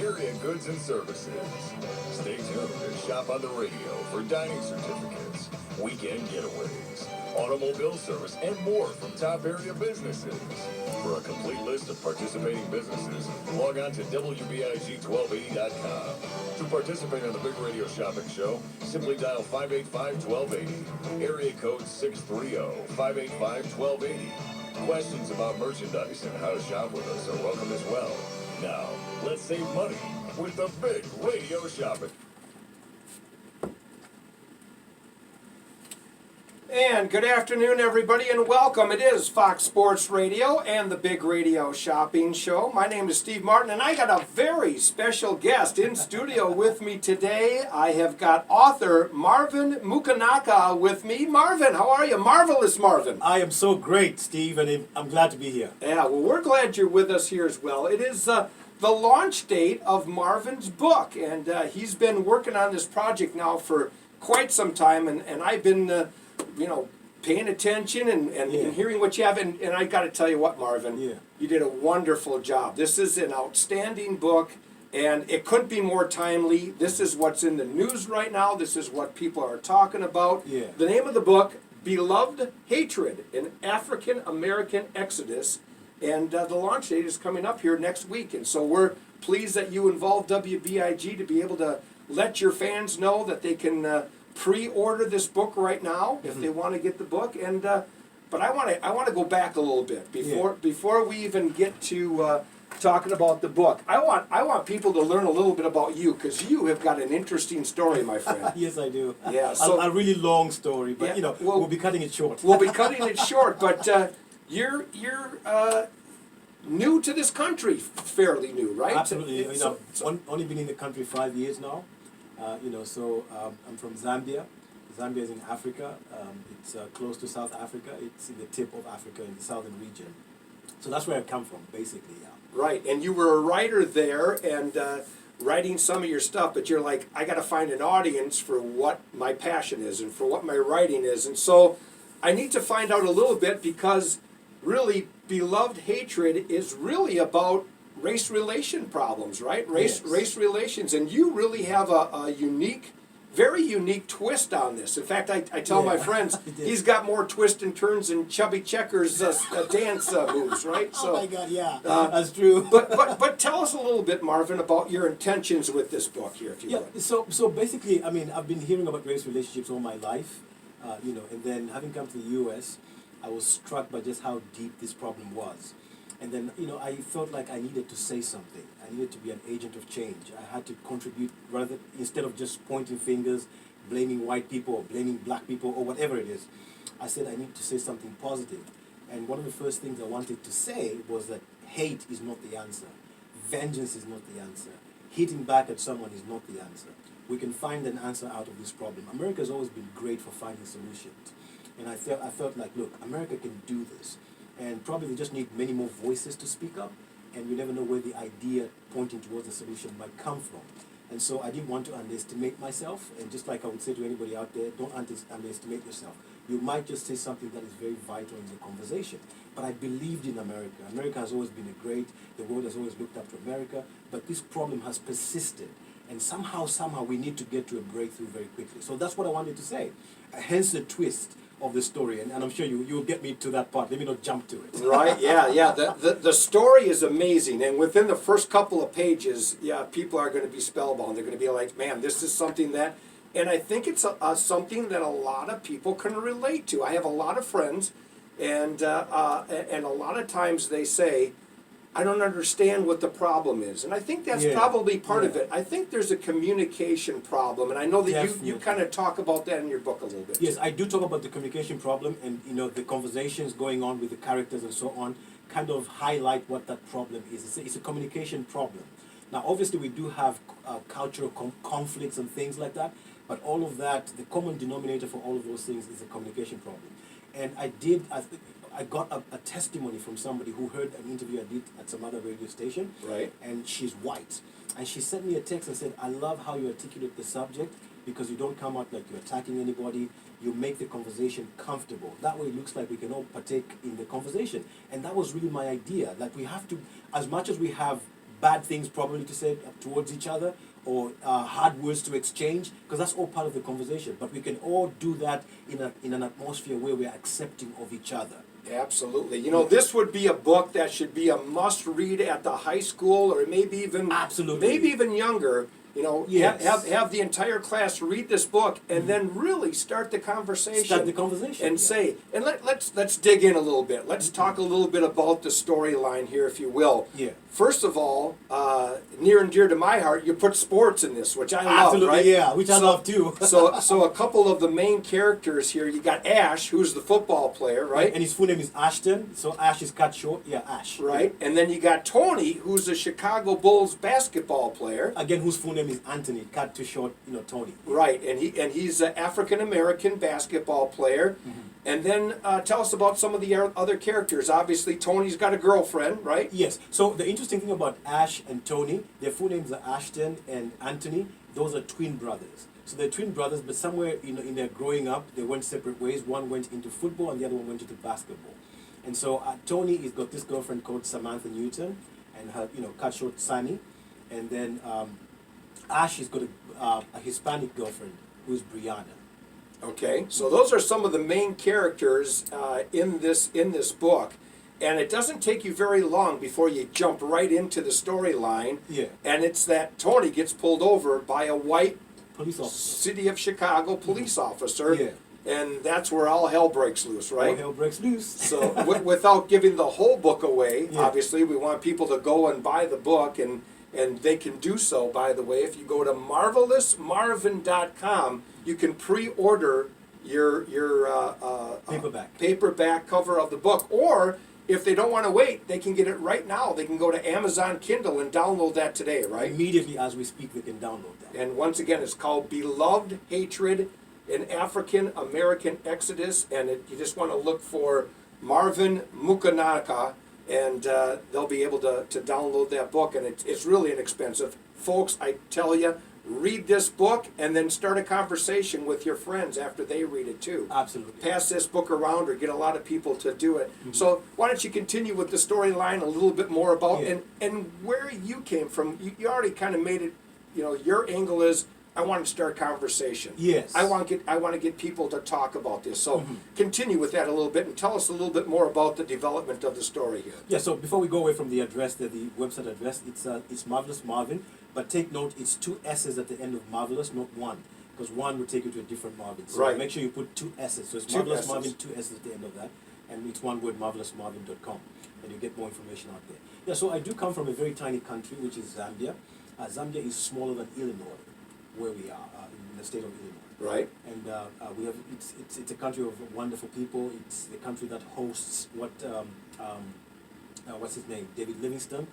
area goods and services. Stay tuned and shop on the radio for dining certificates, weekend getaways, automobile service, and more from top area businesses. For a complete list of participating businesses, log on to WBIG1280.com. To participate on the Big Radio Shopping Show, simply dial 585-1280, area code 630-585-1280. Questions about merchandise and how to shop with us are welcome as well. Now, let's save money with the Big Radio Shopping. And good afternoon, everybody, and welcome. It is Fox Sports Radio and the Big Radio Shopping Show. My name is Steve Martin, and I got a very special guest in studio with me today. I have got author Marvin Mukanaka with me. Marvin, how are you? Marvelous, Marvin. I am so great, Steve, and I'm glad to be here. Yeah, well, we're glad you're with us here as well. It is the launch date of Marvin's book, and he's been working on this project now for quite some time, and I've been paying attention and hearing what you have. And I got to tell you what, Marvin, you did a wonderful job. This is an outstanding book, and it couldn't be more timely. This is what's in the news right now. This is what people are talking about. The name of the book, Beloved Hatred, an African American Exodus, and the launch date is coming up here next week. And so we're pleased that you involved WBIG to be able to let your fans know that they can pre-order this book right now if they want to get the book. And but I want to go back a little bit before we even get to talking about the book. I want people to learn a little bit about you, because you have got an interesting story, my friend. Yes, I do. Yeah, so a really long story, but we'll be cutting it short. We'll be cutting it short, but you're new to this country, fairly new, right? Absolutely. Only been in the country 5 years now. I'm from Zambia. Zambia is in Africa. It's close to South Africa. It's in the tip of Africa in the southern region. So that's where I come from, basically. Yeah. Right, and you were a writer there and writing some of your stuff, but you're like, I got to find an audience for what my passion is and for what my writing is. And so I need to find out a little bit, because really, Beloved Hatred is really about race relation problems, right? Race relations, and you really have a unique, very unique twist on this. In fact, I tell my friends he's got more twists and turns than Chubby Checker's dance moves, right? So, oh my God, yeah, that's true. but tell us a little bit, Marvin, about your intentions with this book here, if you would. So basically, I mean, I've been hearing about race relationships all my life, and then having come to the U.S., I was struck by just how deep this problem was. And then, I felt like I needed to say something. I needed to be an agent of change. I had to contribute, instead of just pointing fingers, blaming white people or blaming black people or whatever it is. I said I need to say something positive. And one of the first things I wanted to say was that hate is not the answer. Vengeance is not the answer. Hitting back at someone is not the answer. We can find an answer out of this problem. America has always been great for finding solutions. And I felt like, look, America can do this. And probably we just need many more voices to speak up, and we never know where the idea pointing towards the solution might come from. And so I didn't want to underestimate myself, and just like I would say to anybody out there, don't underestimate yourself. You might just say something that is very vital in the conversation. But I believed in America. America has always been the world has always looked up to America, but this problem has persisted. And somehow we need to get to a breakthrough very quickly. So that's what I wanted to say. Hence the twist of the story, and I'm sure you'll get me to that part. Let me not jump to it. Right, yeah. The story is amazing, and within the first couple of pages, people are going to be spellbound. They're going to be like, man, this is something that, and I think it's something that a lot of people can relate to. I have a lot of friends, and a lot of times they say, I don't understand what the problem is. And I think that's probably part of it. I think there's a communication problem, and I know that you kind of talk about that in your book a little bit. Yes, I do talk about the communication problem, and the conversations going on with the characters and so on kind of highlight what that problem is. It's a communication problem. Now, obviously, we do have cultural conflicts and things like that, but all of that, the common denominator for all of those things is a communication problem. And I got a testimony from somebody who heard an interview I did at some other radio station. Right. And she's white. And she sent me a text and said, I love how you articulate the subject, because you don't come out like you're attacking anybody. You make the conversation comfortable. That way it looks like we can all partake in the conversation. And that was really my idea. Like, we have to, as much as we have bad things probably to say towards each other, or hard words to exchange, because that's all part of the conversation. But we can all do that in an atmosphere where we're accepting of each other. Absolutely. You know, this would be a book that should be a must-read at the high school, or maybe even younger. You know, Yes. have the entire class read this book, and then really start the conversation. Start the conversation, and yeah. say, and let's dig in a little bit. Let's talk a little bit about the storyline here, if you will. Yeah. First of all, near and dear to my heart, you put sports in this, which I love. Absolutely, right? yeah, which I love too. so a couple of the main characters here. You got Ash, who's the football player, right? And his full name is Ashton, so Ash is cut short. Yeah, Ash. Right, and then you got Tony, who's a Chicago Bulls basketball player. Again, whose full name is Anthony, cut too short, Tony. Right, and he's an African American basketball player. Mm-hmm. And then tell us about some of the other characters. Obviously, Tony's got a girlfriend, right? Yes. So the interesting thing about Ash and Tony, their full names are Ashton and Anthony. Those are twin brothers. So they're twin brothers, but somewhere in their growing up, they went separate ways. One went into football, and the other one went into basketball. And so Tony has got this girlfriend called Samantha Newton, and her cut short Sunny. And then Ash has got a Hispanic girlfriend who's Brianna. Okay, so those are some of the main characters in this book, and it doesn't take you very long before you jump right into the storyline. Yeah. And it's that Tony gets pulled over by a white Police officer. City of Chicago police officer. Yeah. And that's where all hell breaks loose, right? All hell breaks loose. So without giving the whole book away, Yeah. obviously we want people to go and buy the book, and they can do so, by the way. If you go to marvelousmarvin.com, you can pre-order your paperback cover of the book. Or if they don't want to wait, they can get it right now. They can go to Amazon Kindle and download that today, right? Immediately as we speak, they can download that. And once again, it's called Beloved Hatred, an African American Exodus, and you just want to look for Marvin Mukanaka, and they'll be able to download that book, and it's really inexpensive. Folks, I tell you, read this book and then start a conversation with your friends after they read it too. Absolutely. Pass this book around or get a lot of people to do it. Mm-hmm. So why don't you continue with the storyline a little bit more about and where you came from. You already kind of made it, your angle is, I want to start conversation. Yes. I want to get people to talk about this. So continue with that a little bit and tell us a little bit more about the development of the story here. Yeah, so before we go away from the address, the website address, it's Marvelous Marvin, but take note, it's 2 S's at the end of Marvelous, not 1, because 1 would take you to a different Marvin. So right. Make sure you put 2 S's. So it's 2 Marvelous S's. Marvin, 2 S's at the end of that, and it's one word, marvelousmarvin.com, and you get more information out there. Yeah, so I do come from a very tiny country, which is Zambia. Zambia is smaller than Illinois, where we are, in the state of Illinois. Right. And we have it's a country of wonderful people. It's the country that hosts what's his name, David Livingstone,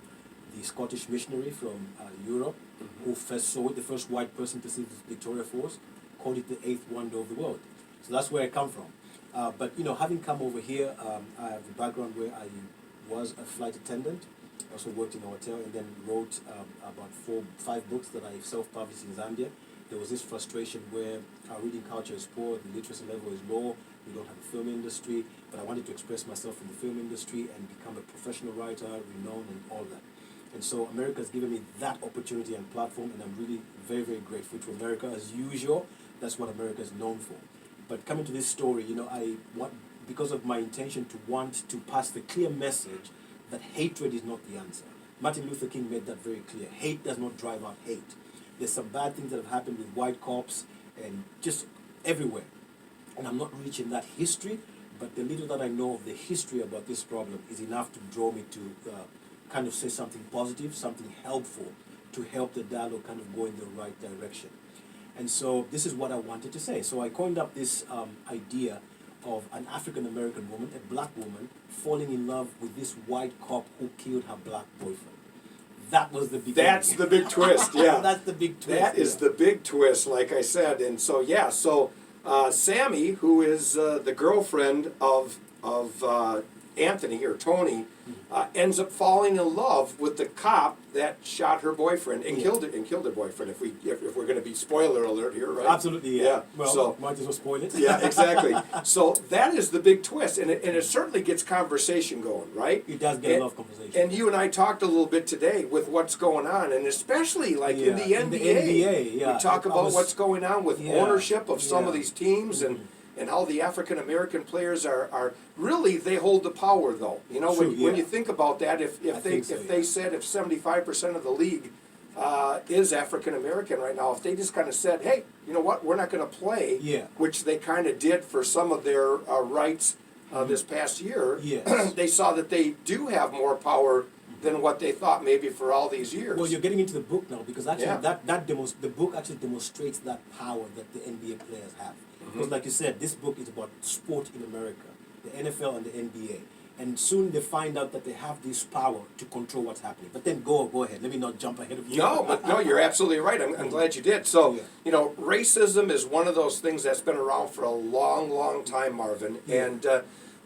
the Scottish missionary from Europe, who first saw it, the first white person to see Victoria Falls, called it the 8th wonder of the world. So that's where I come from. But having come over here, I have a background where I was a flight attendant. I also worked in a hotel, and then wrote about 5 books that I self-published in Zambia. There was this frustration where our reading culture is poor, the literacy level is low, we don't have a film industry, but I wanted to express myself in the film industry and become a professional writer, renowned and all that. And so America has given me that opportunity and platform, and I'm really very, very grateful to America. As usual, that's what America is known for. But coming to this story, because of my intention to want to pass the clear message that hatred is not the answer. Martin Luther King made that very clear. Hate does not drive out hate. There's some bad things that have happened with white cops and just everywhere. And I'm not reaching that history, but the little that I know of the history about this problem is enough to draw me to kind of say something positive, something helpful, to help the dialogue kind of go in the right direction. And so this is what I wanted to say. So I coined up this idea of an African-American woman, a black woman, falling in love with this white cop who killed her black boyfriend. That was the beginning. That's the big twist, yeah. That's the big twist. That is the big twist, like I said. And so, Sammy, who is the girlfriend of Anthony or Tony ends up falling in love with the cop that shot her boyfriend and killed her boyfriend. If we're going to be spoiler alert here, right? Absolutely, yeah. Well, so might as well spoil it. yeah, exactly. So that is the big twist, and it certainly gets conversation going, right? It does get a lot of conversation. And you and I talked a little bit today with what's going on, and especially like in the NBA, yeah. we talk about what's going on with ownership of some of yeah. these teams and how the African American players are really, they hold the power though. You know, True, when you think about that, if they said if 75% of the league is African American right now, if they just kind of said, hey, you know what, we're not going to play, which they kind of did for some of their rights this past year, they saw that they do have more power than what they thought maybe for all these years. Well, you're getting into the book now because actually the book actually demonstrates that power that the NBA players have. Because like you said, this book is about sport in America, the NFL and the NBA. And soon they find out that they have this power to control what's happening. But then go ahead. Let me not jump ahead of you. No, you're absolutely right. I'm glad you did. So, you know, racism is one of those things that's been around for a long, long time, Marvin. And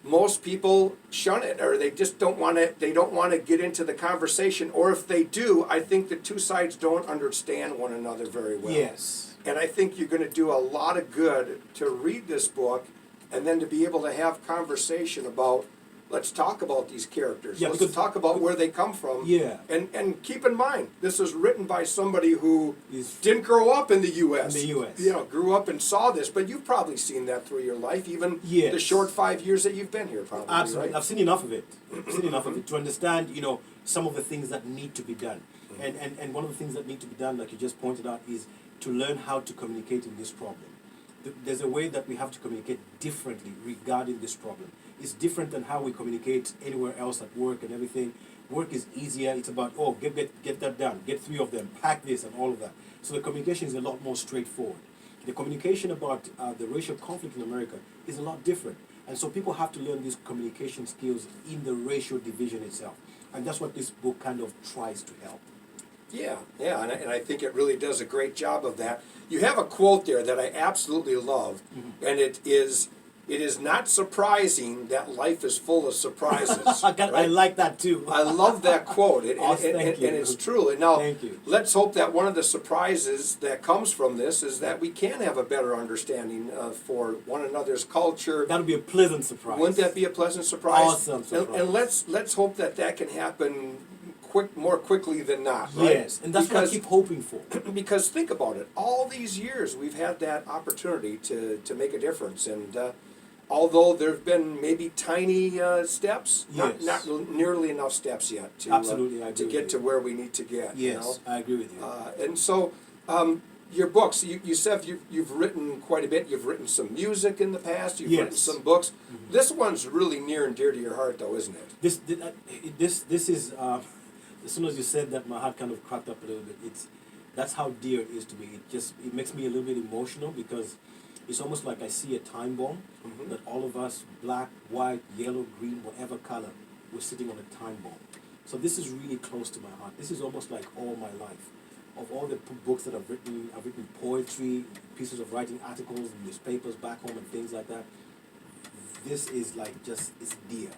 most people shun it, or they just don't want to. They don't want to get into the conversation. Or if they do, I think the two sides don't understand one another very well. Yes. And I think you're going to do a lot of good to read this book, and then to be able to have conversation about. Let's talk about these characters. Let's talk about where they come from. Yeah. And keep in mind, this is written by somebody who didn't grow up in the U.S. In the U.S. You know, grew up and saw this, but you've probably seen that through your life, even the short 5 years that you've been here, probably. Absolutely. Right? I've seen enough of it. To understand, you know, some of the things that need to be done. And one of the things that need to be done, like you just pointed out, is to learn how to communicate in this problem. There's a way that we have to communicate differently regarding this problem. It's different than how we communicate anywhere else at work and everything. Work is easier. It's about, get that done. Get 3 of them. Pack this and all of that. So the communication is a lot more straightforward. The communication about the racial conflict in America is a lot different. And so people have to learn these communication skills in the racial division itself. And that's what this book kind of tries to help. Yeah, and I think it really does a great job of that. You have a quote there that I absolutely love, and it is not surprising that life is full of surprises. I like that too. I love that quote, and it's true. Now, Thank you. Let's hope that one of the surprises that comes from this is that we can have a better understanding for one another's culture. That would be a pleasant surprise. Wouldn't that be a pleasant surprise? Awesome surprise. And let's hope that can happen more quickly than not, right? Yes, and that's what I keep hoping for. Because think about it, all these years we've had that opportunity to make a difference, and although there have been maybe tiny steps, not nearly enough steps yet to get to where we need to get. Yes, you know? I agree with you. And so your books, you said you've written quite a bit. You've written some music in the past. You've written some books. This one's really near and dear to your heart, though, isn't it? This is. As soon as you said that, my heart kind of cracked up a little bit. That's how dear it is to me. It makes me a little bit emotional because it's almost like I see a time bomb that all of us, black, white, yellow, green, whatever color, we're sitting on a time bomb. So this is really close to my heart. This is almost like all my life. Of all the books that I've written poetry, pieces of writing, articles in newspapers back home and things like that. This is like it's dear.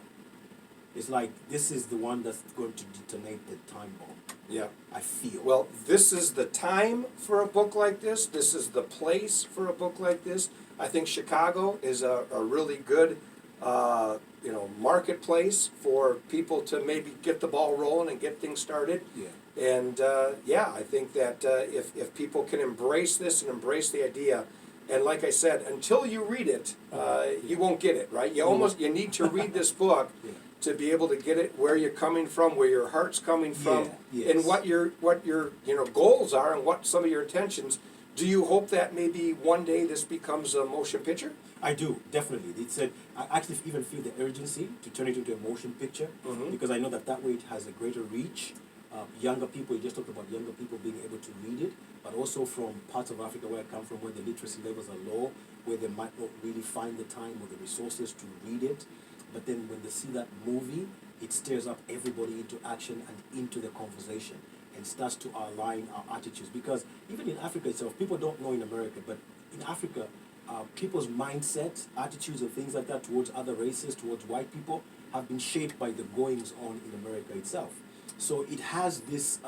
It's like this is the one that's going to detonate the time bomb. Yeah. I feel. Well, this is the time for a book like this. This is the place for a book like this. I think Chicago is a really good marketplace for people to maybe get the ball rolling and get things started. Yeah. And I think that if people can embrace this and embrace the idea, and like I said, until you read it, you won't get it, right? You need to read this book to be able to get it where you're coming from, where your heart's coming from, and what your goals are and what some of your intentions. Do you hope that maybe one day this becomes a motion picture? I do, definitely. I actually even feel the urgency to turn it into a motion picture because I know that way it has a greater reach. Younger people, you just talked about younger people being able to read it, but also from parts of Africa where I come from, where the literacy levels are low, where they might not really find the time or the resources to read it. But then when they see that movie, it stirs up everybody into action and into the conversation and starts to align our attitudes. Because even in Africa itself, people don't know in America, but in Africa, people's mindset, attitudes and things like that towards other races, towards white people, have been shaped by the goings on in America itself. So it has this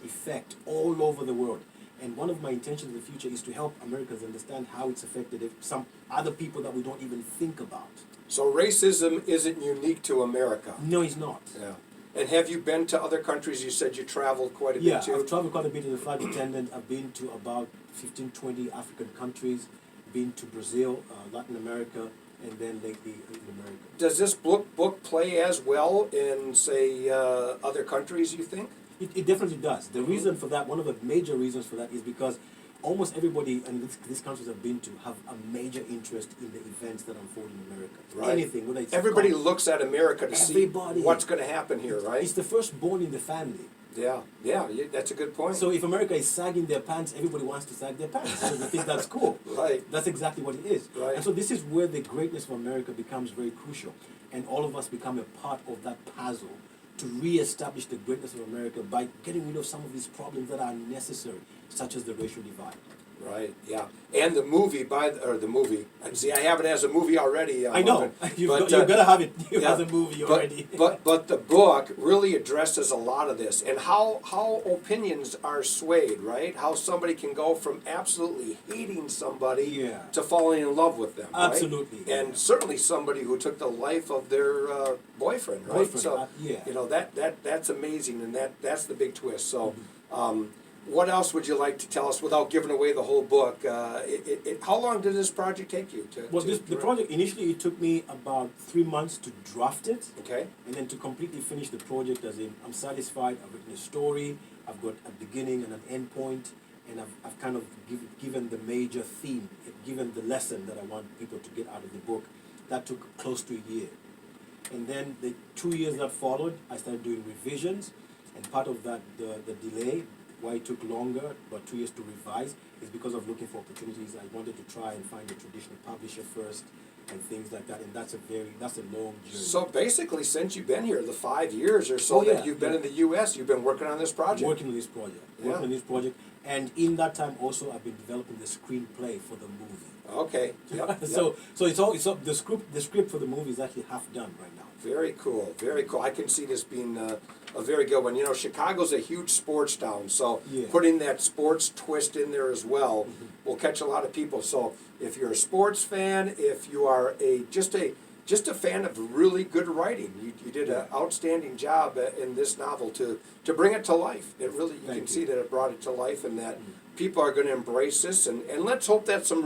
effect all over the world. And one of my intentions in the future is to help Americans understand how it's affected some other people that we don't even think about. So racism isn't unique to America. No, it's not. Yeah. And have you been to other countries? You said you traveled quite a Yeah, bit too. I've traveled quite a bit as a flight attendant. I've been to about 15, 20 African countries, been to Brazil, Latin America, and then lately in America. Does this book play as well in, say, other countries, you think? It definitely does. The reason for that, one of the major reasons for that is because almost everybody in these countries I've been to have a major interest in the events that unfold in America. Right. Anything, whether it's Everybody looks at America to see Everybody. what's going to happen here, right? It's the firstborn in the family. Yeah, that's a good point. So if America is sagging their pants, everybody wants to sag their pants because they think that's cool. Right. That's exactly what it is. Right. And so this is where the greatness of America becomes very crucial. And all of us become a part of that puzzle to re-establish the greatness of America by getting rid of some of these problems that are unnecessary, such as the racial divide. Right, yeah. And the movie, see, I have it as a movie already. I know. Marvin, You've but, got to have it yeah, as a movie already. But the book really addresses a lot of this and how opinions are swayed, right? How somebody can go from absolutely hating somebody Yeah. to falling in love with them, right? Absolutely, And yeah. certainly somebody who took the life of their boyfriend, right? So, yeah. you know, that's amazing, and that's the big twist. So, Mm-hmm. what else would you like to tell us without giving away the whole book? How long did this project take you? The project, initially it took me about 3 months to draft it. Okay. And then to completely finish the project, as in I'm satisfied, I've written a story, I've got a beginning and an end point, and I've kind of given the major theme, given the lesson that I want people to get out of the book. That took close to a year. And then the 2 years that followed, I started doing revisions, and part of that, the delay, why it took longer, about 2 years to revise, is because of looking for opportunities. I wanted to try and find a traditional publisher first and things like that, and that's a long journey. So basically, since you've been here, the 5 years or so that you've been in the U.S., you've been working on this project. Working on this project, and in that time also I've been developing the screenplay for the movie. Okay. Yep. So it's all the script for the movie is actually half done right now. Very cool, very cool. I can see this being a very good one. You know, Chicago's a huge sports town, so Yeah. putting that sports twist in there as well will catch a lot of people. So if you're a sports fan, if you are just a fan of really good writing, you did an outstanding job in this novel to bring it to life. It really, you can see that it brought it to life, and that people are going to embrace this, and let's hope that some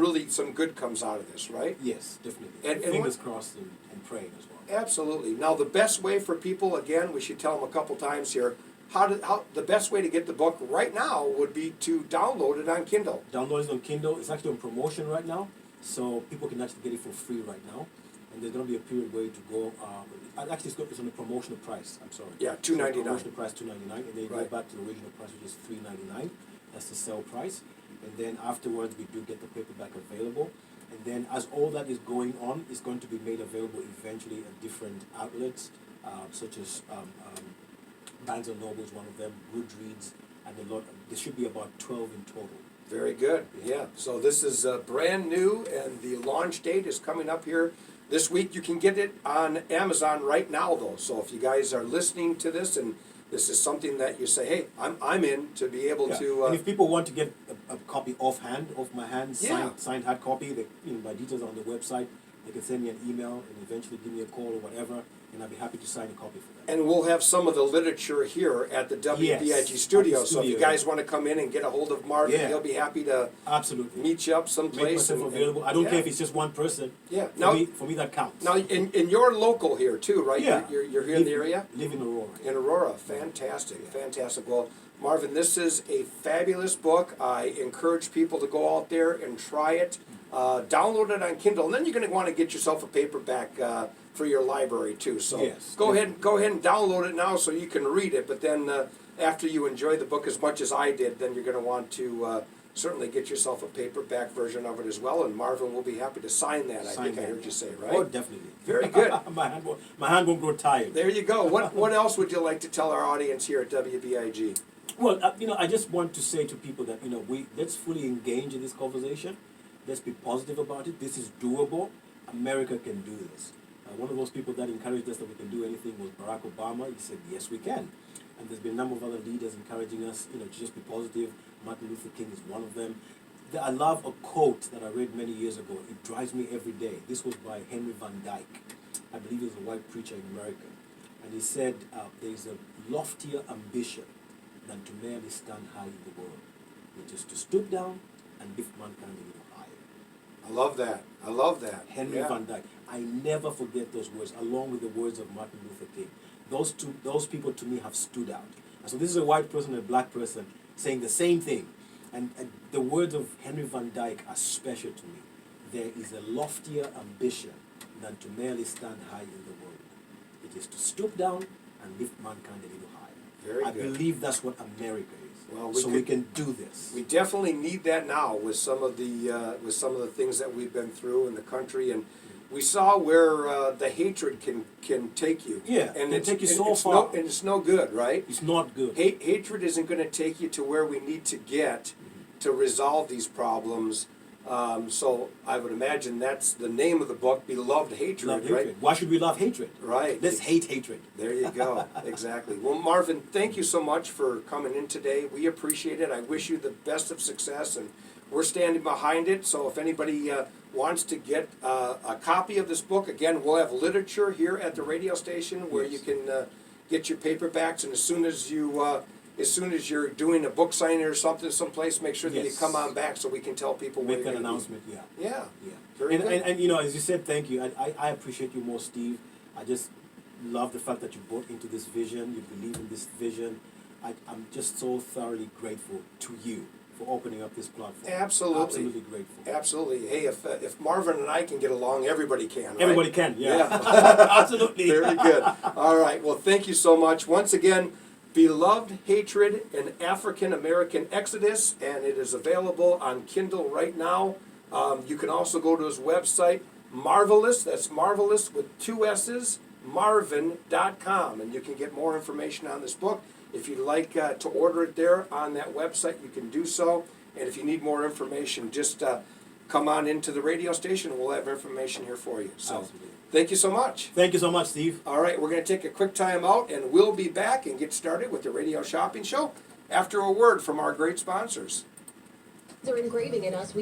good comes out of this, right? Yes, definitely. And Fingers crossed and praying as well. Absolutely. Now, the best way for people, again, we should tell them a couple times here, how the best way to get the book right now would be to download it on Kindle. Download it on Kindle. It's actually on promotion right now, so people can actually get it for free right now. And there's going to be a period where to go. Actually, it's on a promotional price. I'm sorry. Yeah, $2.99. Promotional price $2.99, and then you Right. go back to the original price, which is $3.99. That's the sale price. And then afterwards, we do get the paperback available. And then as all that is going on, it's going to be made available eventually at different outlets, such as Barnes & Noble is one of them, Goodreads, and a lot. There should be about 12 in total. Very good. Yeah. So this is brand new, and the launch date is coming up here this week. You can get it on Amazon right now, though. So if you guys are listening to this and this is something that you say, hey, I'm in to be able to. And if people want to get a copy off my hand, Yeah. signed hard copy, my details are on the website. They can send me an email and eventually give me a call or whatever, and I'll be happy to sign a copy for them. And we'll have some of the literature here at the WBIG Yes, studio. at the So if you studio. guys want to come in and get a hold of Marvin, Yeah. he'll be happy to Absolutely. meet you up Make someplace. myself available. I don't care if it's just one person. Yeah. For Now, me, that counts. now, and you're local here too, right? Yeah. You're here in the area? Live in Aurora. In Aurora. Fantastic, fantastic. Well, Marvin, this is a fabulous book. I encourage people to go out there and try it. Download it on Kindle, and then you're going to want to get yourself a paperback for your library too. So Yes. go ahead and download it now so you can read it. But then after you enjoy the book as much as I did, then you're going to want to certainly get yourself a paperback version of it as well. And Marvin will be happy to sign that. I think I heard you say, right? Oh, definitely. Very good. my hand won't grow tired. There you go. What else would you like to tell our audience here at WBIG? Well, I just want to say to people that, let's fully engage in this conversation. Let's be positive about it. This is doable. America can do this. One of those people that encouraged us that we can do anything was Barack Obama. He said, yes, we can. And there's been a number of other leaders encouraging us, to just be positive. Martin Luther King is one of them. I love a quote that I read many years ago. It drives me every day. This was by Henry Van Dyke. I believe he was a white preacher in America. And he said, there is a loftier ambition than to merely stand high in the world, which is to stoop down and lift mankind a little higher. I love that. I love that. Henry Van Dyke. I never forget those words, along with the words of Martin Luther King. Those people to me have stood out. And so this is a white person and a black person saying the same thing. And the words of Henry Van Dyke are special to me. There is a loftier ambition than to merely stand high in the world. It is to stoop down and lift mankind a little higher. Very I good. believe that's what America is. Well, we can do this. We definitely need that now with some of the things that we've been through in the country, and we saw where the hatred can take you. Yeah, and can take you so far. And it's no good, right? It's not good. Hatred isn't going to take you to where we need to get to resolve these problems. So I would imagine that's the name of the book, Beloved Hatred, Love right? hatred. Why should we love hatred? Right. Let's hate hatred. There you go. Exactly. Well, Marvin, thank you so much for coming in today. We appreciate it. I wish you the best of success, and we're standing behind it. So if anybody wants to get a copy of this book, again, we'll have literature here at the radio station where you can get your paperbacks, and as soon as you're doing a book signing or something someplace, make sure that you come on back so we can tell people where Make you're that gonna announcement, be. yeah. Yeah. Yeah. Very and, good. and as you said, thank you. I appreciate you more, Steve. I just love the fact that you bought into this vision, you believe in this vision. I'm just so thoroughly grateful to you for opening up this platform. Absolutely. Absolutely grateful. Absolutely. Hey, if Marvin and I can get along, everybody can, right? Everybody can, yeah. Absolutely. Very good. All right. Well, thank you so much. Once again, Beloved Hatred, an African American Exodus, and it is available on Kindle right now. You can also go to his website, Marvelous, that's Marvelous with 2 S's, Marvin.com, and you can get more information on this book. If you'd like to order it there on that website, you can do so. And if you need more information, just come on into the radio station and we'll have information here for you. So, Absolutely. thank you so much. Thank you so much, Steve. All right, we're going to take a quick time out, and we'll be back and get started with the Radio Shopping Show after a word from our great sponsors. Are engraving in us.